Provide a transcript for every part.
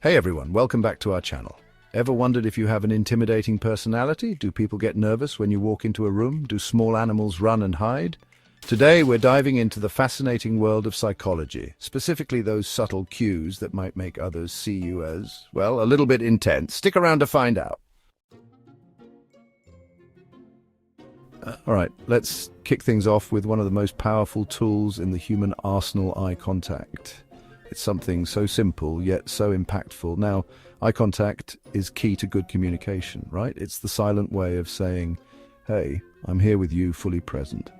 Hey everyone, welcome back to our channel. Ever wondered if you have an intimidating personality? Do people get nervous when you walk into a room? Do small animals run and hide? Today we're diving into the fascinating world of psychology, specifically those subtle cues that might make others see you as, well, a little bit intense. Stick around to find out. All right, let's kick things off with one of the most powerful tools in the human arsenal, eye contact. It's something so simple, yet so impactful. Now, eye contact is key to good communication, right? It's the silent way of saying, hey, I'm here with you, fully present.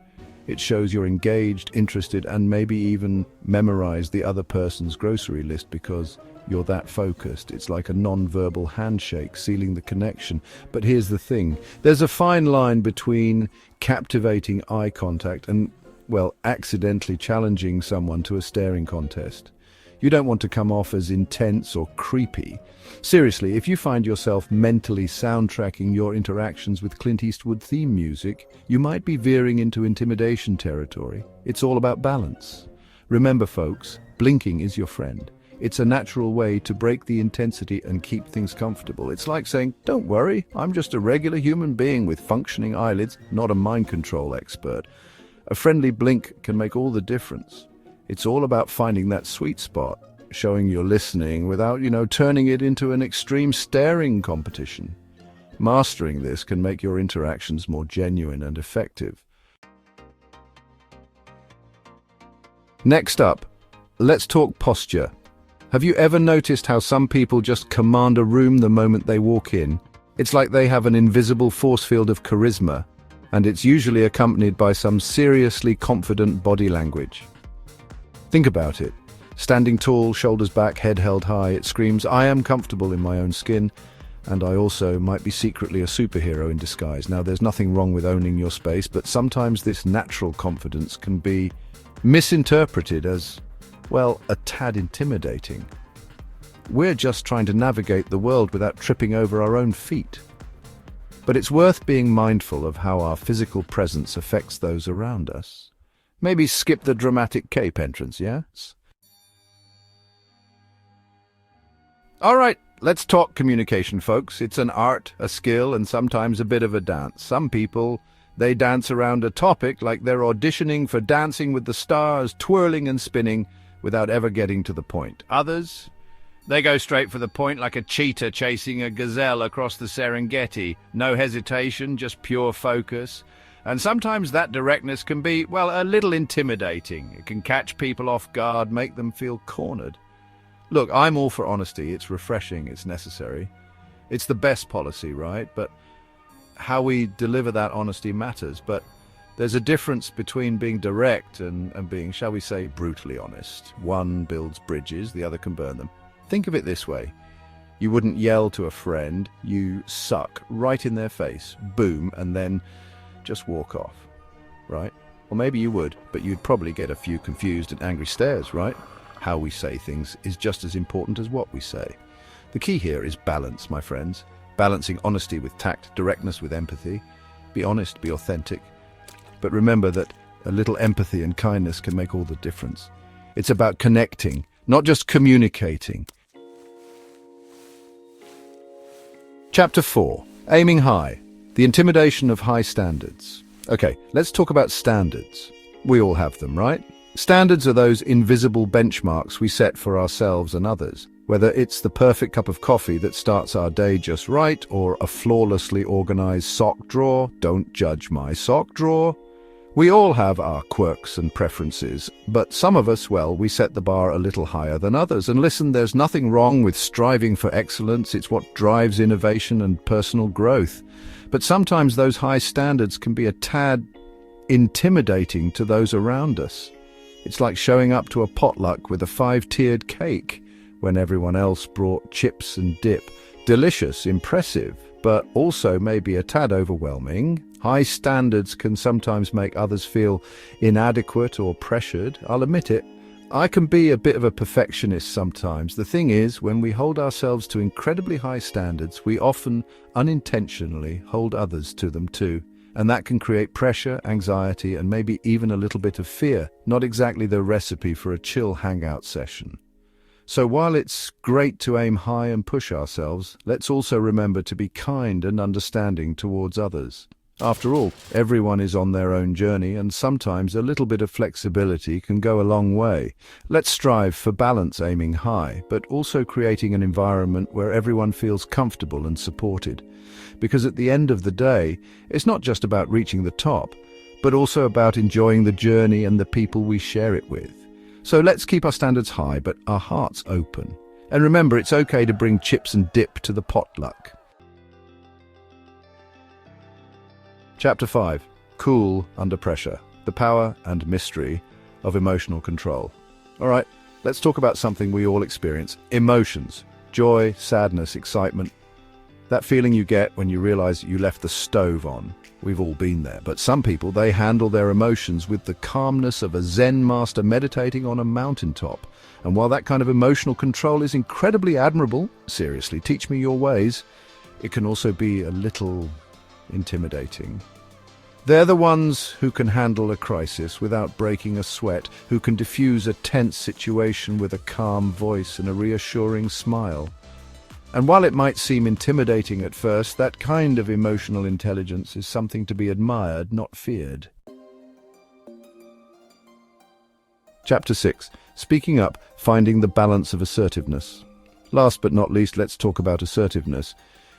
It shows you're engaged, interested, and maybe even memorize the other person's grocery list because you're that focused. It's like a non-verbal handshake, sealing the connection. But here's the thing. There's a fine line between captivating eye contact and, well, accidentally challenging someone to a staring contest. You don't want to come off as intense or creepy. Seriously, if you find yourself mentally soundtracking your interactions with Clint Eastwood theme music, you might be veering into intimidation territory. It's all about balance. Remember, folks, blinking is your friend. It's a natural way to break the intensity and keep things comfortable. It's like saying, don't worry, I'm just a regular human being with functioning eyelids, not a mind control expert. A friendly blink can make all the difference. It's all about finding that sweet spot, showing you're listening without, turning it into an extreme staring competition. Mastering this can make your interactions more genuine and effective. Next up, let's talk posture. Have you ever noticed how some people just command a room the moment they walk in? It's like they have an invisible force field of charisma, and it's usually accompanied by some seriously confident body language. Think about it. Standing tall, shoulders back, head held high, it screams, I am comfortable in my own skin, and I also might be secretly a superhero in disguise. Now, there's nothing wrong with owning your space, but sometimes this natural confidence can be misinterpreted as, well, a tad intimidating. We're just trying to navigate the world without tripping over our own feet. But it's worth being mindful of how our physical presence affects those around us. Maybe skip the dramatic cape entrance, yes? All right, let's talk communication, folks. It's an art, a skill, and sometimes a bit of a dance. Some people, they dance around a topic like they're auditioning for Dancing with the Stars, twirling and spinning without ever getting to the point. Others, they go straight for the point like a cheetah chasing a gazelle across the Serengeti. No hesitation, just pure focus. And sometimes that directness can be, well, a little intimidating. It can catch people off guard, make them feel cornered. Look, I'm all for honesty. It's refreshing, it's necessary. It's the best policy, right? But how we deliver that honesty matters. But there's a difference between being direct and being, shall we say, brutally honest. One builds bridges, the other can burn them. Think of it this way. You wouldn't yell to a friend, you suck right in their face, boom, and then just walk off, right? Or maybe you would, but you'd probably get a few confused and angry stares, right? How we say things is just as important as what we say. The key here is balance, my friends. Balancing honesty with tact, directness with empathy. Be honest, be authentic. But remember that a little empathy and kindness can make all the difference. It's about connecting, not just communicating. Chapter 4. Aiming high. The intimidation of high standards. Okay, let's talk about standards. We all have them, right? Standards are those invisible benchmarks we set for ourselves and others. Whether it's the perfect cup of coffee that starts our day just right, or a flawlessly organized sock drawer, don't judge my sock drawer. We all have our quirks and preferences, but some of us, well, we set the bar a little higher than others. And listen, there's nothing wrong with striving for excellence. It's what drives innovation and personal growth. But sometimes those high standards can be a tad intimidating to those around us. It's like showing up to a potluck with a 5-tiered cake when everyone else brought chips and dip. Delicious, impressive, but also maybe a tad overwhelming. High standards can sometimes make others feel inadequate or pressured. I'll admit it. I can be a bit of a perfectionist sometimes. The thing is, when we hold ourselves to incredibly high standards, we often unintentionally hold others to them too. And that can create pressure, anxiety, and maybe even a little bit of fear. Not exactly the recipe for a chill hangout session. So while it's great to aim high and push ourselves, let's also remember to be kind and understanding towards others. After all, everyone is on their own journey, and sometimes a little bit of flexibility can go a long way. Let's strive for balance, aiming high, but also creating an environment where everyone feels comfortable and supported. Because at the end of the day, it's not just about reaching the top, but also about enjoying the journey and the people we share it with. So let's keep our standards high, but our hearts open. And remember, it's okay to bring chips and dip to the potluck. Chapter 5. Cool under pressure. The power and mystery of emotional control. All right, let's talk about something we all experience. Emotions. Joy, sadness, excitement. That feeling you get when you realize you left the stove on. We've all been there. But some people, they handle their emotions with the calmness of a Zen master meditating on a mountaintop. And while that kind of emotional control is incredibly admirable, seriously, teach me your ways, it can also be a little intimidating. They're the ones who can handle a crisis without breaking a sweat, who can diffuse a tense situation with a calm voice and a reassuring smile. And while it might seem intimidating at first, that kind of emotional intelligence is something to be admired, not feared. Chapter 6. Speaking up, finding the balance of assertiveness. Last but not least, let's talk about assertiveness.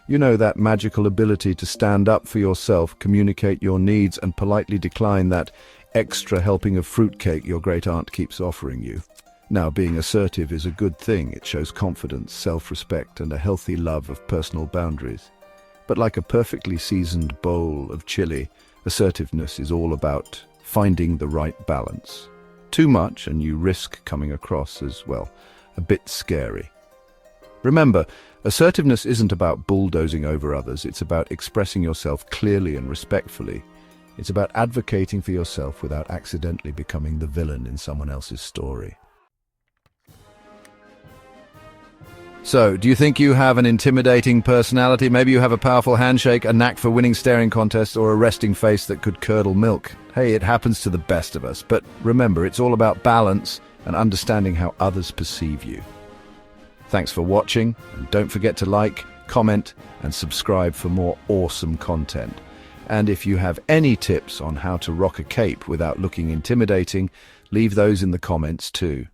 You know, that magical ability to stand up for yourself, communicate your needs, and politely decline that extra helping of fruitcake your great-aunt keeps offering you. Now, being assertive is a good thing. It shows confidence, self-respect, and a healthy love of personal boundaries. But like a perfectly seasoned bowl of chili, assertiveness is all about finding the right balance. Too much, and you risk coming across as, well, a bit scary. Remember, assertiveness isn't about bulldozing over others. It's about expressing yourself clearly and respectfully. It's about advocating for yourself without accidentally becoming the villain in someone else's story. So, do you think you have an intimidating personality? Maybe you have a powerful handshake, a knack for winning staring contests, or a resting face that could curdle milk. Hey, it happens to the best of us. But remember, it's all about balance and understanding how others perceive you. Thanks for watching, and don't forget to like, comment, and subscribe for more awesome content. And if you have any tips on how to rock a cape without looking intimidating, leave those in the comments too.